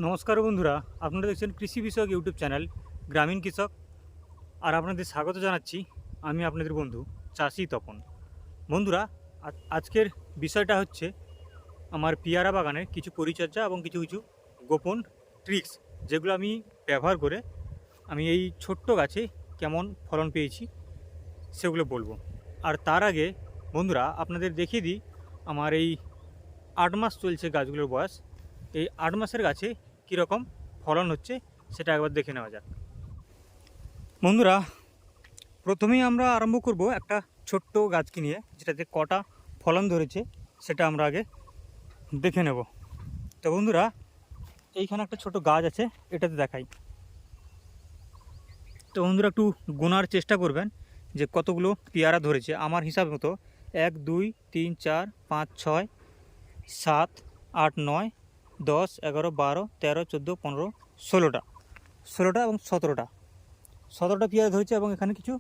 নমস্কার বন্ধুরা, আপনারা দেখছেন কৃষি বিষয়ক ইউটিউব চ্যানেল গ্রামীণ কৃষক। আর আপনাদের স্বাগত জানাচ্ছি আমি আপনাদের বন্ধু চাষি তপন। বন্ধুরা, আজকের বিষয়টা হচ্ছে আমার পেয়ারা বাগানের কিছু পরিচর্যা এবং কিছু কিছু গোপন ট্রিক্স, যেগুলো আমি ব্যবহার করে আমি এই ছোট্ট গাছে কেমন ফলন পেয়েছি সেগুলো বলবো। আর তার আগে বন্ধুরা আপনাদের দেখিয়ে দিই আমার এই 8 মাস চলছে গাছগুলোর বয়স। এই 8 মাসের গাছে কীরকম ফলন হচ্ছে সেটা একবার দেখে নেওয়া যাক। বন্ধুরা, প্রথমেই আমরা আরম্ভ করব একটা ছোট্ট গাছকে নিয়ে, যেটাতে কটা ফলন ধরেছে সেটা আমরা আগে দেখে নেব। তো বন্ধুরা, এইখানে একটা ছোট গাছ আছে, এটাতে দেখাই। তো বন্ধুরা একটু গোনার চেষ্টা করবেন যে কতগুলো পেয়ারা ধরেছে। আমার হিসাব মতো 1 2 3 4 5 6 7 8 9 10 11 12 13 14 15 16টা এবং 17টা পেয়ারা ধরেছে, এবং এখানে কিছু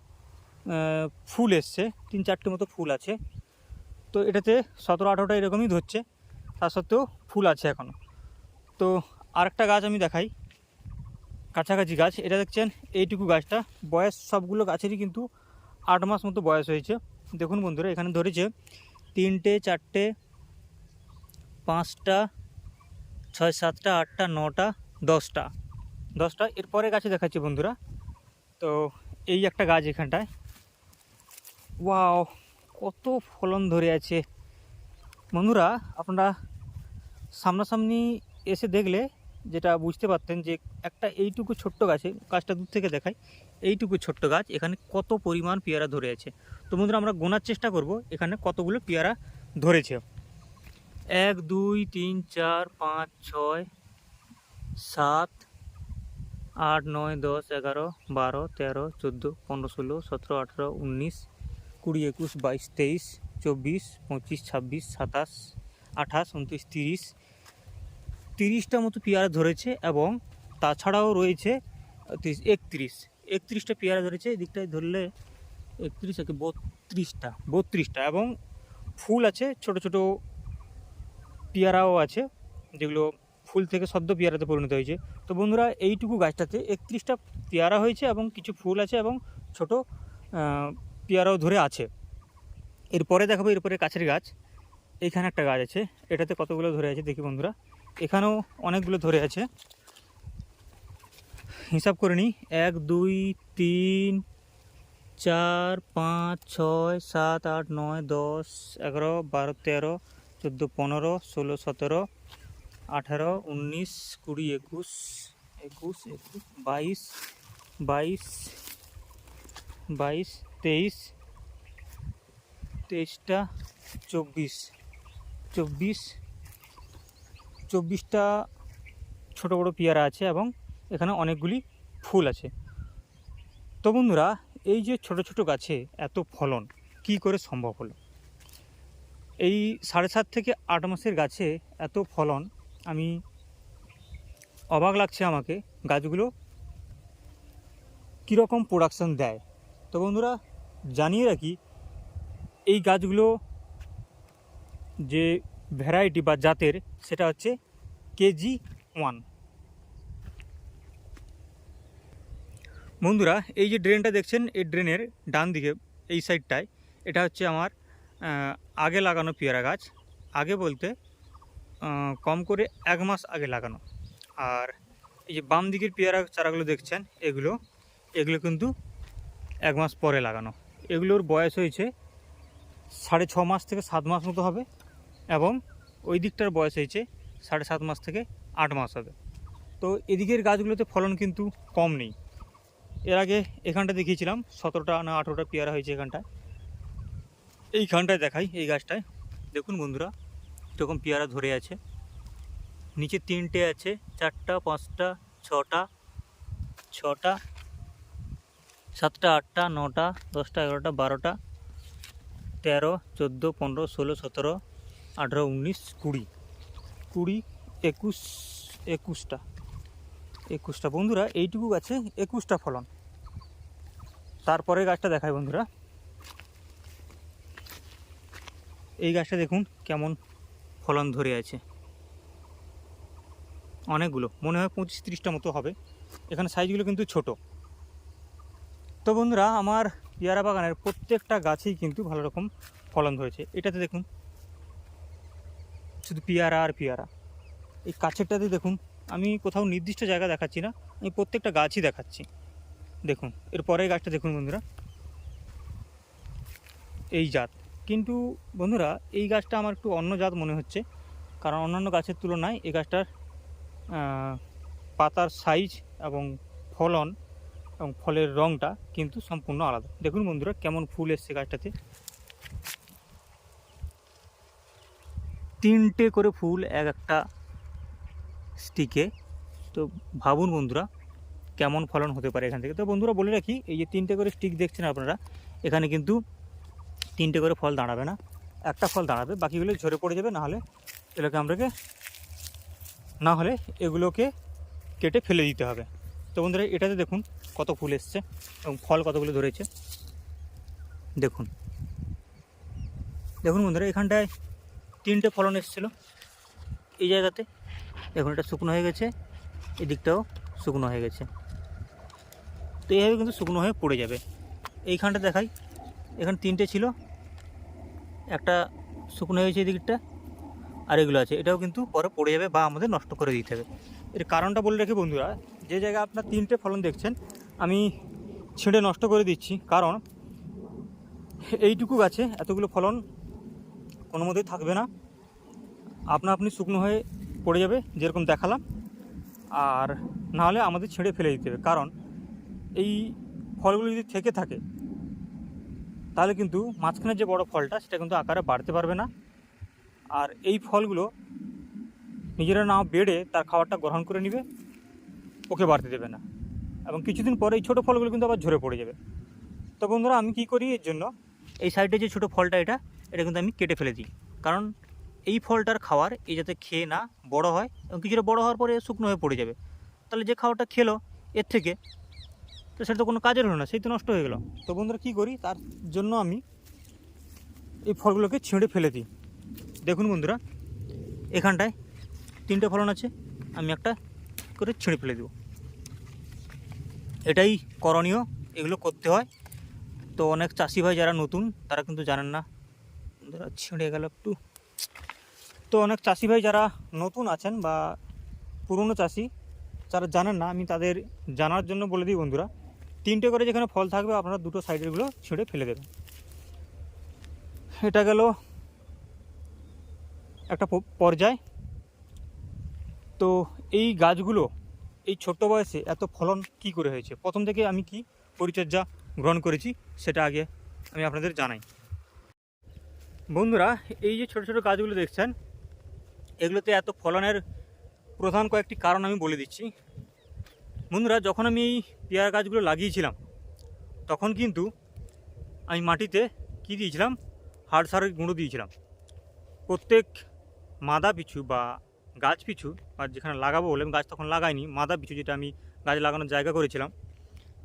ফুল এসছে, 3-4টে মতো ফুল আছে। তো এটাতে 17-18টা এরকমই ধরছে, তা সত্ত্বেও ফুল আছে এখনও। তো আরেকটা গাছ আমি দেখাই, কাছাকাছি গাছ। এটা দেখছেন এইটুকু গাছটা, বয়স সবগুলো গাছেরই কিন্তু 8 মাস মতো বয়স হয়েছে। দেখুন বন্ধুরা, এখানে ধরেছে 3টে 4টে 5টা 6 7টা 8টা 9টা 10টা। এরপরে গাছে দেখাচ্ছি বন্ধুরা। তো এই একটা গাছ এখানটায়, ওয়াও কত ফলন ধরে আছে বন্ধুরা। আপনারা সামনাসামনি এসে দেখলে যেটা বুঝতে পারতেন যে একটা এইটুকু ছোট্ট গাছে, গাছটা দূর থেকে দেখাই, এইটুকু ছোট্ট গাছ এখানে কত পরিমাণ পেয়ারা ধরে আছে। তো বন্ধুরা, আমরা গোনার চেষ্টা করব এখানে কতগুলো পেয়ারা ধরেছে। 1 2 3 4 5 6 7 8 9 10 11 12 13 14 15 16 17 18 19 20 21 22 23 24 25 26 27 28 29 30টা মতো পেয়ারা ধরেছে, এবং তাছাড়াও রয়েছে 31টা পেয়ারা ধরেছে। এদিকটায় ধরলে 31 থেকে 32টা, এবং ফুল আছে, ছোট ছোট পেয়ারাও আছে, যেগুলো ফুল থেকে সদ্য পেয়ারাতে পরিণত হয়েছে। তো বন্ধুরা, এইটুকু গাছটাতে 31টা পেয়ারা হয়েছে, এবং কিছু ফুল আছে, এবং ছোট পেয়ারাও ধরে আছে। এরপরে দেখাবো, এরপরে কাছের গাছ। এইখানে একটা গাছ আছে, এটাতে কতগুলো ধরে আছে দেখি বন্ধুরা। এখানেও অনেকগুলো ধরে আছে, হিসাব করে নিই। 1 2 3 4 5 6 7 8 9 10 11 12 13 14 15 16 17 18 19 20 21 21 22 22 22 23 23টা 24টা ছোটো বড়ো পেয়ারা আছে, এবং এখানে অনেকগুলি ফুল আছে। তো বন্ধুরা, এই যে ছোট ছোট গাছে এত ফলন কি করে সম্ভব হলো? এই 7.5 থেকে 8 মাসের গাছে এত ফলন, আমি অবাক লাগছে আমাকে গাছগুলো কীরকম প্রোডাকশন দেয়। তো বন্ধুরা, জানিয়ে রাখি, এই গাছগুলো যে ভ্যারাইটি বা জাতের, সেটা হচ্ছে KG1। বন্ধুরা, এই যে ড্রেনটা দেখছেন, এই ড্রেনের ডান দিকে এই সাইডটায়, এটা হচ্ছে আমার আগে লাগানো পেয়ারা গাছ। আগে বলতে কম করে 1 মাস আগে লাগানো। আর এই যে বাম দিকের পেয়ারা চারাগুলো দেখছেন, এগুলো কিন্তু 1 মাস পরে লাগানো। এগুলোর বয়স হয়েছে 6.5 মাস থেকে 7 মাস মতো হবে, এবং ওই দিকটার বয়স হয়েছে 7.5 মাস থেকে 8 মাস হবে। তো এদিকের গাছগুলোতে ফলন কিন্তু কম নেই। এর আগে এখানটা দেখিয়েছিলাম 17টা না 18টা পেয়ারা হয়েছে এখানটায়। এইখানটায় দেখাই, এই গাছটায় দেখুন বন্ধুরা, এরকম পেয়ারা ধরে আছে। নিচে 3টে আছে, 4টা 5টা 6টা 7টা 8টা 9টা 10টা 11টা 12টা 13 14 15 16 17 18 19 20 21টা বন্ধুরা, এইটুকু গাছে 21টা ফলন। তারপরে গাছটা দেখায় বন্ধুরা, এই গাছটা দেখুন কেমন ফলন ধরে আছে। অনেকগুলো, মনে হয় 25-30টা মতো হবে। এখানে সাইজগুলো কিন্তু ছোট। তো বন্ধুরা, আমার পেয়ারা বাগানের প্রত্যেকটা গাছেই কিন্তু ভালো রকম ফলন ধরেছে। এটাতে দেখুন শুধু পেয়ারা আর পেয়ারা। এই কাছেরটাতে দেখুন, আমি কোথাও নির্দিষ্ট জায়গা দেখাচ্ছি না, আমি প্রত্যেকটা গাছই দেখাচ্ছি। দেখুন এর পরের গাছটা দেখুন বন্ধুরা, এই জাত। কিন্তু বন্ধুরা, এই গাছটা আমার একটু অন্য জাত মনে হচ্ছে, কারণ অন্যান্য গাছের তুলনায় এই গাছটার পাতার সাইজ এবং ফলন এবং ফলের রঙটা কিন্তু সম্পূর্ণ আলাদা। দেখুন বন্ধুরা কেমন ফুল এসছে গাছটাতে, 3টে করে ফুল এক একটা স্টিকে। তো ভাবুন বন্ধুরা কেমন ফলন হতে পারে এখান থেকে। তো বন্ধুরা বলে রাখি, এই যে 3টে করে স্টিক দেখছেন আপনারা, এখানে কিন্তু 3টে করে ফল দাঁড়াবে না, একটা ফল দাঁড়াবে, বাকিগুলো ঝরে পড়ে যাবে। না হলে এগুলোকে কেটে ফেলে দিতে হবে। তো বন্ধুরা এটাতে দেখুন কত ফুল এসছে এবং ফল কতগুলো ধরেছে। দেখুন দেখুন বন্ধুরা, এখানটায় 3টে ফলন এসেছিলো এই জায়গাতে। দেখুন এটা শুকনো হয়ে গেছে, এদিকটাও শুকনো হয়ে গেছে। তো এইভাবে কিন্তু শুকনো হয়ে পড়ে যাবে। এইখানটা দেখাই, এখানে 3টে ছিল, একটা শুকনো হয়েছে এদিকটা, আর এগুলো আছে, এটাও কিন্তু পরে পড়ে যাবে বা আমাদের নষ্ট করে দিতে হবে। এর কারণটা বলে রাখি বন্ধুরা, যে জায়গায় আপনার 3টে ফলন দেখছেন আমি ছিঁড়ে নষ্ট করে দিচ্ছি, কারণ এইটুকু গাছে এতগুলো ফলন কোনো মতেই থাকবে না, আপনি শুকনো হয়ে পড়ে যাবে যেরকম দেখালাম, আর নাহলে আমাদের ছেড়ে ফেলে দিতে হবে। কারণ এই ফলগুলো যদি থেকে থাকে তাহলে কিন্তু মাঝখানের যে বড় ফলটা সেটা কিন্তু আকারে বাড়তে পারবে না, আর এই ফলগুলো নিজেরা না বেড়ে তার খাবারটা গ্রহণ করে নেবে, ওকে বাড়তে দেবে না, এবং কিছুদিন পরে এই ছোটো ফলগুলো কিন্তু আবার ঝরে পড়ে যাবে। তো বন্ধুরা আমি কি করি, এর জন্য এই সাইডে যে ছোটো ফলটা এটা কিন্তু আমি কেটে ফেলে দিই, কারণ এই ফলটার খাওয়ার এই যাতে খেয়ে না বড় হয়, এবং কিছুটা বড় হওয়ার পরে শুকনো হয়ে পড়ে যাবে, তাহলে যে খাওয়াটা খেলো এর থেকে, তো সেটা তো কোনো কাজের হলো না, সেই তো নষ্ট হয়ে গেল। তো বন্ধুরা কী করি, তার জন্য আমি এই ফলগুলোকে ছিঁড়ে ফেলে দিই। দেখুন বন্ধুরা, এখানটায় 3টে ফলন আছে, আমি একটা করে ছিঁড়ে ফেলে দেব। এটাই করণীয়, এগুলো করতে হয়। তো অনেক চাষি ভাই যারা নতুন তারা কিন্তু জানেন না, বন্ধুরা ছিঁড়ে গেল একটু। তো অনেক চাষি ভাই যারা নতুন আছেন বা পুরনো চাষি যারা জানেন না, আমি তাদের জানার জন্য বলে দিই বন্ধুরা, 3টে করে যেখানে ফল থাকবে আপনারা দুটো সাইডেরগুলো ছিঁড়ে ফেলে দেবেন। এটা গেল একটা পর্যায়। তো এই গাছগুলো এই ছোট্ট বয়সে এত ফলন কি করে হয়েছে, প্রথম থেকে আমি কি পরিচর্যা গ্রহণ করেছি সেটা আগে আমি আপনাদের জানাই। বন্ধুরা এই যে ছোট ছোট গাছগুলো দেখছেন, এগুলোতে এত ফলনের প্রধান কয়েকটি কারণ আমি বলে দিচ্ছি। বন্ধুরা যখন আমি এই পেয়ারা গাছগুলো লাগিয়েছিলাম তখন কিন্তু আমি মাটিতে কি দিয়েছিলাম, হাড় সারের গুঁড়ো দিয়েছিলাম। প্রত্যেক মাদা পিছু বা গাছ পিছু, আর যেখানে লাগাবো বলে আমি গাছ তখন লাগাইনি, মাদা পিছু যেটা আমি গাছ লাগানোর জায়গা করেছিলাম,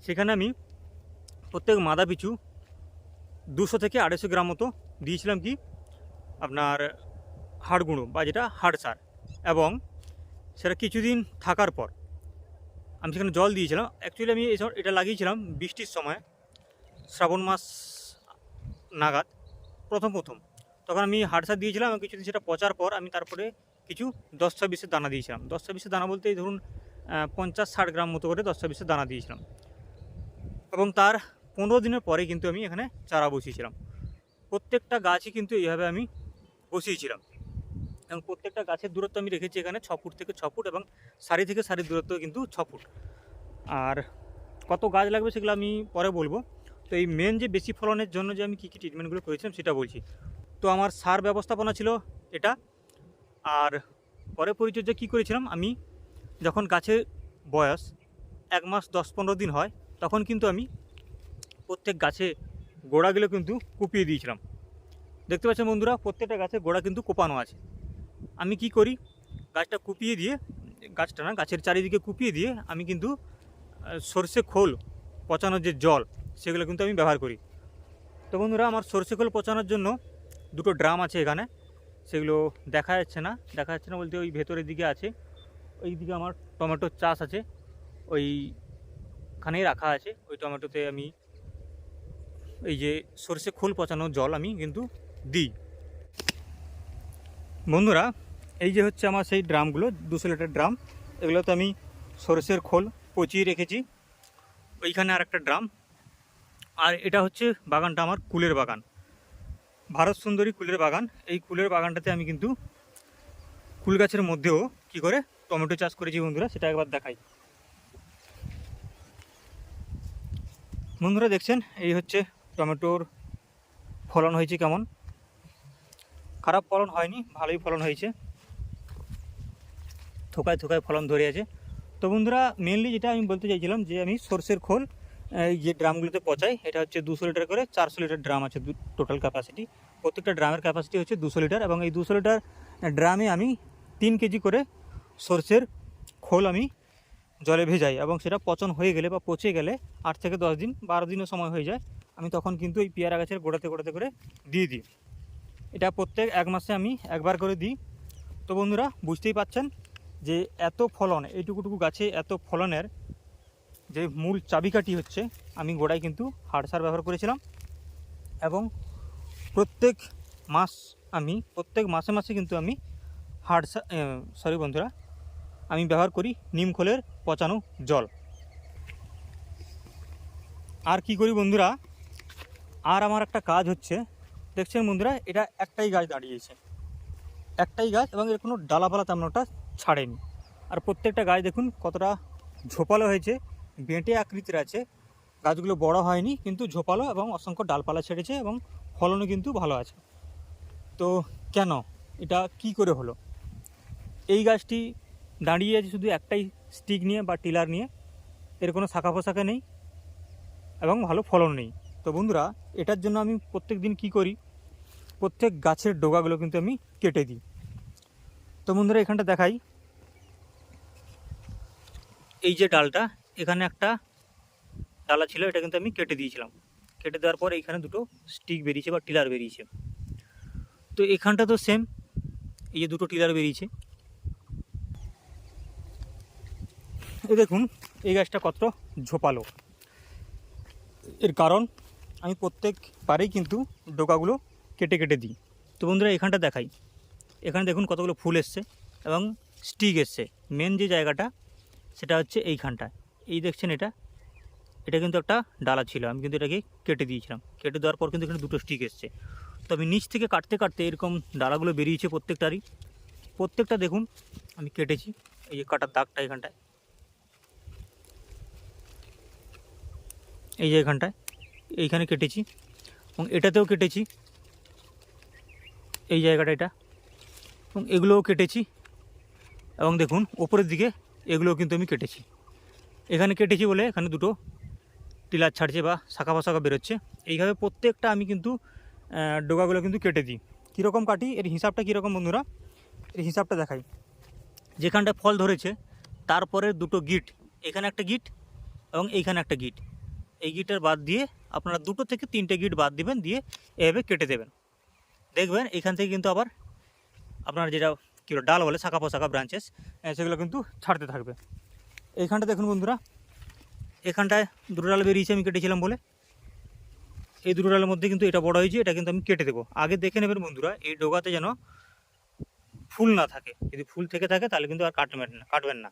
সেখানে আমি প্রত্যেক মাদা পিছু 200 থেকে 250 গ্রাম মতো দিয়েছিলাম কি আপনার হাড় গুঁড়ো বা যেটা হাড় সার। এবং সেটা কিছুদিন থাকার পর আমি সেখানে জল দিয়েছিলাম। অ্যাকচুয়ালি আমি এটা লাগিয়েছিলাম বৃষ্টির সময়, শ্রাবণ মাস নাগাদ প্রথম তখন আমি হাড় সার দিয়েছিলাম, এবং কিছুদিন সেটা পচার পর আমি তারপরে কিছু 10-20 দানা দিয়েছিলাম। 10-20 দানা বলতে ধরুন 50-60 গ্রাম মতো করে 10-20 দানা দিয়েছিলাম, এবং তার 15 দিনের পরে কিন্তু আমি এখানে চারা বসিয়েছিলাম। প্রত্যেকটা গাছই কিন্তু এইভাবে আমি বসিয়েছিলাম, এবং প্রত্যেকটা গাছের দূরত্ব আমি রেখেছি এখানে 6 ফুট থেকে 6 ফুট, এবং সারি থেকে সারির দূরত্ব কিন্তু 6 ফুট। আর কত গাছ লাগবে সেগুলো আমি পরে বলবো। তো এই মেন যে বেশি ফলনের জন্য যে আমি কী কী ট্রিটমেন্টগুলো করেছিলাম সেটা বলছি। তো আমার সার ব্যবস্থাপনা ছিল এটা। আর পরে পরিচর্যা কী করেছিলাম, আমি যখন গাছের বয়স 1 মাস 10-15 দিন হয় তখন কিন্তু আমি প্রত্যেক গাছে গোড়াগুলো কিন্তু কুপিয়ে দিয়েছিলাম। দেখতে পাচ্ছেন বন্ধুরা, প্রত্যেকটা গাছের গোড়া কিন্তু কোপানো আছে। আমি কি করি, গাছটা কুপিয়ে দিয়ে, গাছের চারিদিকে কুপিয়ে দিয়ে আমি কিন্তু সরষে খোল পচানোর যে জল সেগুলো কিন্তু আমি ব্যবহার করি। তো বন্ধুরা আমার সরষে খোল পচানোর জন্য 2টো ড্রাম আছে এখানে, সেগুলো দেখা যাচ্ছে না বলতে ওই ভেতরের দিকে আছে। ওইদিকে আমার টমেটোর চাষ আছে, ওইখানেই রাখা আছে। ওই টমেটোতে আমি এই যে সরষে খোল পচানোর জল আমি কিন্তু দিই। বন্ধুরা এই যে হচ্ছে আমার সেই ড্রামগুলো, 200 লিটার ড্রাম, এগুলোতে আমি সরষের খোল পচিয়ে রেখেছি। ওইখানে আর একটা ড্রাম। আর এটা হচ্ছে বাগানটা আমার কুলের বাগান, ভারত সুন্দরী কুলের বাগান। এই কুলের বাগানটাতে আমি কিন্তু কুল গাছের মধ্যেও কি করে টমেটো চাষ করেছি বন্ধুরা, সেটা একবার দেখাই। বন্ধুরা দেখছেন এই হচ্ছে টমেটোর ফলন হয়েছে কেমন। খারাপ ফলন হয়নি, ভালোই ফলন হয়েছে, থোকায় থোকায় ফলন ধরে আছে। তো বন্ধুরা মেনলি যেটা আমি বলতে চাইছিলাম যে আমি সরষের খোল এই যে ড্রামগুলোতে পচাই, এটা হচ্ছে 200 লিটার করে, 400 লিটার ড্রাম আছে টোটাল ক্যাপাসিটি। প্রত্যেকটা ড্রামের ক্যাপাসিটি হচ্ছে 200 লিটার, এবং এই 200 লিটার ড্রামে আমি 3 কেজি করে সরষের খোল আমি জলে ভেজাই, এবং সেটা পচন হয়ে গেলে বা পচে গেলে 8 থেকে 10 দিন 12 দিনও সময় হয়ে যায়, আমি তখন কিন্তু এই পেয়ারা গাছের গোড়াতে গোড়াতে করে দিয়ে দিই। এটা প্রত্যেক 1 মাসে আমি একবার করে দিই। তো বন্ধুরা বুঝতেই পাচ্ছেন যে এত ফলন, এইটুকুটুকু গাছে এত ফলনের যে মূল চাবিকাঠি হচ্ছে আমি গোড়ায় কিন্তু হাড় সার ব্যবহার করেছিলাম, এবং প্রত্যেক মাসে মাসে কিন্তু আমি বন্ধুরা আমি ব্যবহার করি নিম খোলের পচানো জল। আর কি করি বন্ধুরা, আর আমার একটা কাজ হচ্ছে, দেখছেন বন্ধুরা এটা একটাই গাছ দাঁড়িয়েছে, একটাই গাছ, এবং এর কোনো ডালাপালা তেমন একটা ছাড়েনি। আর প্রত্যেকটা গাছ দেখুন কতটা ঝোপালো হয়েছে, বেঁটে আকৃতির আছে, গাছগুলো বড় হয়নি কিন্তু ঝোপালো, এবং অসংখ্য ডালপালা ছেড়েছে, এবং ফলনও কিন্তু ভালো আছে। তো কেন এটা কি করে হলো? এই গাছটি দাঁড়িয়ে আছে শুধু একটাই স্টিক নিয়ে বা টিলার নিয়ে, এর কোনো শাখা পোশাখা নেই এবং ভালো ফলন নেই। তো বন্ধুরা এটার জন্য আমি প্রত্যেক দিন কী করি, প্রত্যেক গাছের ডগাগুলো কিন্তু আমি কেটে দিই। তো বন্ধুরা এখানটা দেখাই, এই যে ডালটা, এখানে একটা ডালা ছিল, এটা কিন্তু আমি কেটে দিয়েছিলাম। কেটে দেওয়ার পর এইখানে দুটো স্টিক বেরিয়েছে বা টিলার বেরিয়েছে। তো এখানটা তো সেম, এই যে দুটো টিলার বেরিয়েছে, এই দেখুন এই গাছটা কত ঝোপালো। এর কারণ আমি প্রত্যেকবারেই কিন্তু ডোকাগুলো কেটে কেটে দিই। তো বন্ধুরা এখানটা দেখাই, এখানে দেখুন কতগুলো ফুল এসছে এবং স্টিক এসছে। মেন যে জায়গাটা সেটা হচ্ছে এইখানটায়, এই দেখছেন এটা কিন্তু একটা ডালা ছিল, আমি কিন্তু এটাকে কেটে দিয়েছিলাম। কেটে দেওয়ার পর কিন্তু এখানে দুটো স্টিক এসছে। তো আমি নিচ থেকে কাটতে কাটতে এরকম ডালাগুলো বেরিয়েছে প্রত্যেকটারই। প্রত্যেকটা দেখুন আমি কেটেছি, এই যে কাটার দাগটা এখানটায়, এই যে এখানটায় এইখানে কেটেছি, এবং এটাতেও কেটেছি, এই জায়গাটা এটা, এবং এগুলোও কেটেছি, এবং দেখুন ওপরের দিকে এগুলোও কিন্তু আমি কেটেছি। এখানে কেটেছি বলে এখানে দুটো টিলার ছাড়ছে বা শাখা পোশাখা বেরোচ্ছে। এইভাবে প্রত্যেকটা আমি কিন্তু ডোকাগুলো কিন্তু কেটে দিই। কীরকম কাটি এর হিসাবটা কীরকম বন্ধুরা, এর হিসাবটা দেখাই। যেখানটা ফল ধরেছে তারপরে দুটো গিট, এখানে একটা গিট এবং এইখানে একটা গিট, এই গিটের বাদ দিয়ে আপনারা 2 থেকে 3টে গিট বাদ দিবেন, দিয়ে এভাবে কেটে দেবেন। দেখবেন এখান থেকে কিন্তু আবার আপনার যেটা কী ডাল বলে শাখা পোশাখা ব্রাঞ্চেস, সেগুলো কিন্তু ছাড়তে থাকবে। এইখানটা দেখুন বন্ধুরা, এখানটায় দুটো ডাল বেরিয়েছে আমি কেটেছিলাম বলে, এই দুটো ডালের মধ্যে কিন্তু এটা বড় হয়েছে, এটা কিন্তু আমি কেটে দেবো। আগে দেখে নেবেন বন্ধুরা এই ডোগাতে যেন ফুল না থাকে, যদি ফুল থেকে থাকে তাহলে কিন্তু আর কাটবেন না।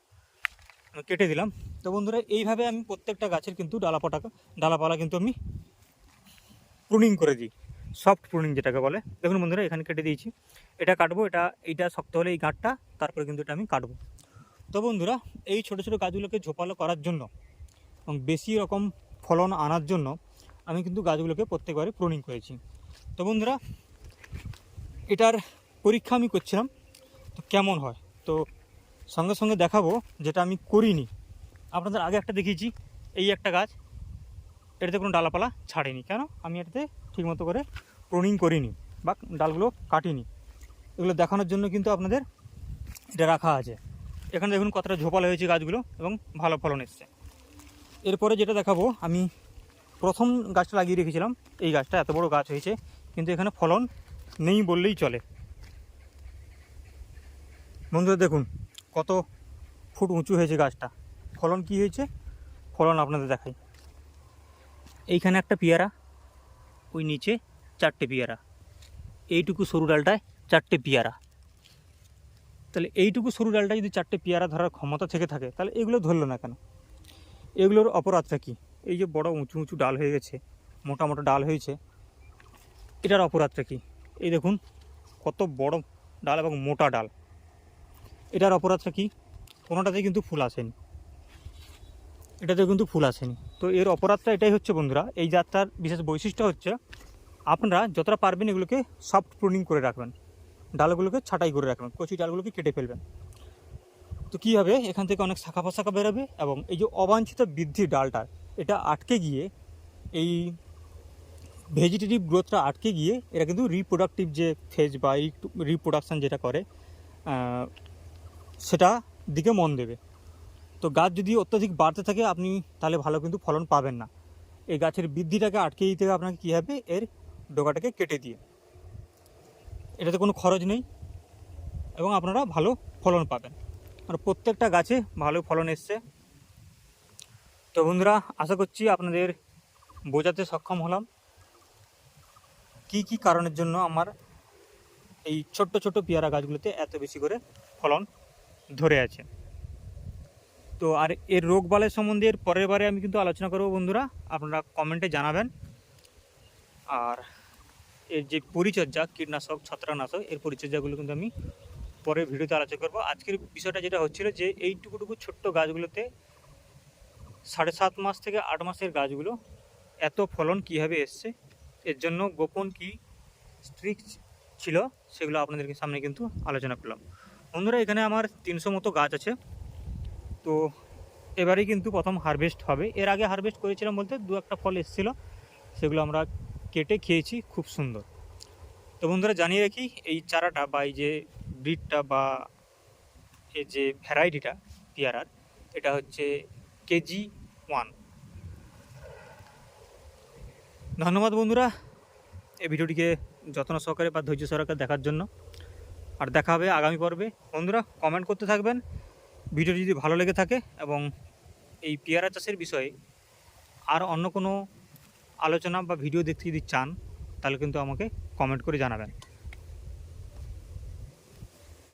আমি কেটে দিলাম। তো বন্ধুরা এইভাবে আমি প্রত্যেকটা গাছের কিন্তু ডালাপালা কিন্তু আমি প্রুনিং করে দিই, সফট প্রুনিং যেটাকে বলে। দেখুন বন্ধুরা এখানে কেটে দিয়েছি, এটা কাটবো, এইটা শক্ত হলে এই গাঁটটা, তারপরে কিন্তু এটা আমি কাটবো। তো বন্ধুরা এই ছোটো ছোটো গাছগুলোকে ঝোপালো করার জন্য এবং বেশি রকম ফলন আনার জন্য আমি কিন্তু গাছগুলোকে প্রত্যেকবারে প্রুনিং করেছি। তো বন্ধুরা এটার পরীক্ষা আমি করছিলাম, তো কেমন হয় তো সঙ্গে সঙ্গে দেখাবো, যেটা আমি করিনি। আপনাদের আগে একটা দেখিয়েছি, এই একটা গাছ, এটাতে কোনো ডালাপালা ছাড়েনি, কেন আমি এটাতে ঠিকমতো করে প্রুনিং করিনি বা ডালগুলো কাটিনি। এগুলো দেখানোর জন্য কিন্তু আপনাদের এটা রাখা আছে। এখানে দেখুন কতটা ঝোপালো হয়েছে গাছগুলো এবং ভালো ফলন এসছে। এরপরে যেটা দেখাবো, আমি প্রথম গাছটা লাগিয়ে রেখেছিলাম, এই গাছটা এত বড় গাছ হয়েছে কিন্তু এখানে ফলন নেই বললেই চলে। বন্ধুরা দেখুন কত ফুট উঁচু হয়েছে গাছটা। ফলন কি হয়েছে, ফলন আপনাদের দেখাই। এইখানে একটা পেয়ারা, ওই নিচে 4টে পেয়ারা, এইটুকু সরু ডালটায় 4টে পেয়ারা। তাহলে এইটুকু সরু ডালটা যদি 4টে পেয়ারা ধরার ক্ষমতা থেকে থাকে, তাহলে এগুলো ধরলো না কেন? এগুলোর অপরাধটা কী? এই যে বড় উঁচু উঁচু ডাল হয়ে গেছে, মোটা মোটা ডাল হয়েছে, এটার অপরাধটা কী? এই দেখুন কত বড় ডাল এবং মোটা ডাল। এটার অপরাধটা কী? কোনোটাতেই কিন্তু ফুল আসেনি, এটাতে কিন্তু ফুল আসেনি। তো এর অপরাধটা এটাই হচ্ছে বন্ধুরা, এই জাতটার বিশেষ বৈশিষ্ট্য হচ্ছে আপনারা যতটা পারবেন এগুলোকে সফট প্রুনিং করে রাখবেন, ডালগুলোকে ছাঁটাই করে রাখবেন, কচি ডালগুলোকে কেটে ফেলবেন। তো কী হবে, এখান থেকে অনেক শাখা প্রশাখা বেরোবে এবং এই যে অবাঞ্ছিত বৃদ্ধি ডালটা, এটা আটকে গিয়ে এই ভেজিটেটিভ গ্রোথটা আটকে গিয়ে এরা কিন্তু রিপ্রোডাক্টিভ যে ফেজ বা রিপ্রোডাকশান যেটা করে সেটা দিকে মন দেবে। তো গাছ যদি অত্যধিক বাড়তে থাকে আপনি তাহলে ভালো কিন্তু ফলন পাবেন না। এই গাছের বৃদ্ধিটাকে আটকে দিতে হবে আপনাকে কী হবে, এর ডগাটাকে কেটে দিয়ে। এটাতে কোনো খরচ নেই এবং আপনারা ভালো ফলন পাবেন। আর প্রত্যেকটা গাছে ভালো ফলন এসছে। তো বন্ধুরা, আশা করছি আপনাদের বোঝাতে সক্ষম হলাম কি কি কারণের জন্য আমার এই ছোট্ট ছোট্ট পেয়ারা গাছগুলোতে এত বেশি করে ফলন ধরে আছে। তো আর এর রোগবালাই সম্বন্ধে এর পরের বারে আমি কিন্তু আলোচনা করব বন্ধুরা, আপনারা কমেন্টে জানাবেন। আর এর যে পরিচর্যা, কীটনাশক, ছত্রাকনাশক, এর পরিচর্যাগুলো কিন্তু আমি পরের ভিডিওতে আলোচনা করব। আজকের বিষয়টা যেটা হচ্ছিল যে এইটুকুটুকু ছোট্ট গাছগুলোতে 7.5 মাস থেকে 8 মাসের গাছগুলো এত ফলন কীভাবে এসছে, এর জন্য গোপন কি ট্রিক ছিল সেগুলো আপনাদেরকে সামনে কিন্তু আলোচনা করলাম। বন্ধুরা, এখানে আমার 300 মতো গাছ আছে। তো এবারেই কিন্তু প্রথম হারভেস্ট হবে। এর আগে হারভেস্ট করেছিলাম বলতে 2-1টা ফল এসেছিলো, সেগুলো আমরা কেটে খেয়েছি, খুব সুন্দর। তো বন্ধুরা, জানিয়ে রাখি এই চারাটা বা এই যে ব্রিডটা বা এই যে ভ্যারাইটিটা পেয়ারার, এটা হচ্ছে KG1। ধন্যবাদ বন্ধুরা এই ভিডিওটিকে যত্ন সহকারে বা ধৈর্য সহকারে দেখার জন্য। আর দেখা হবে আগামী পর্বে। বন্ধুরা, কমেন্ট করতে থাকবেন ভিডিওটি যদি ভালো লেগে থাকে, এবং এই পেয়ারা চাষের বিষয়ে আর অন্য কোনো আলোচনা বা ভিডিও দেখতে যদি চান তাহলে কিন্তু আমাকে কমেন্ট করে জানাবেন।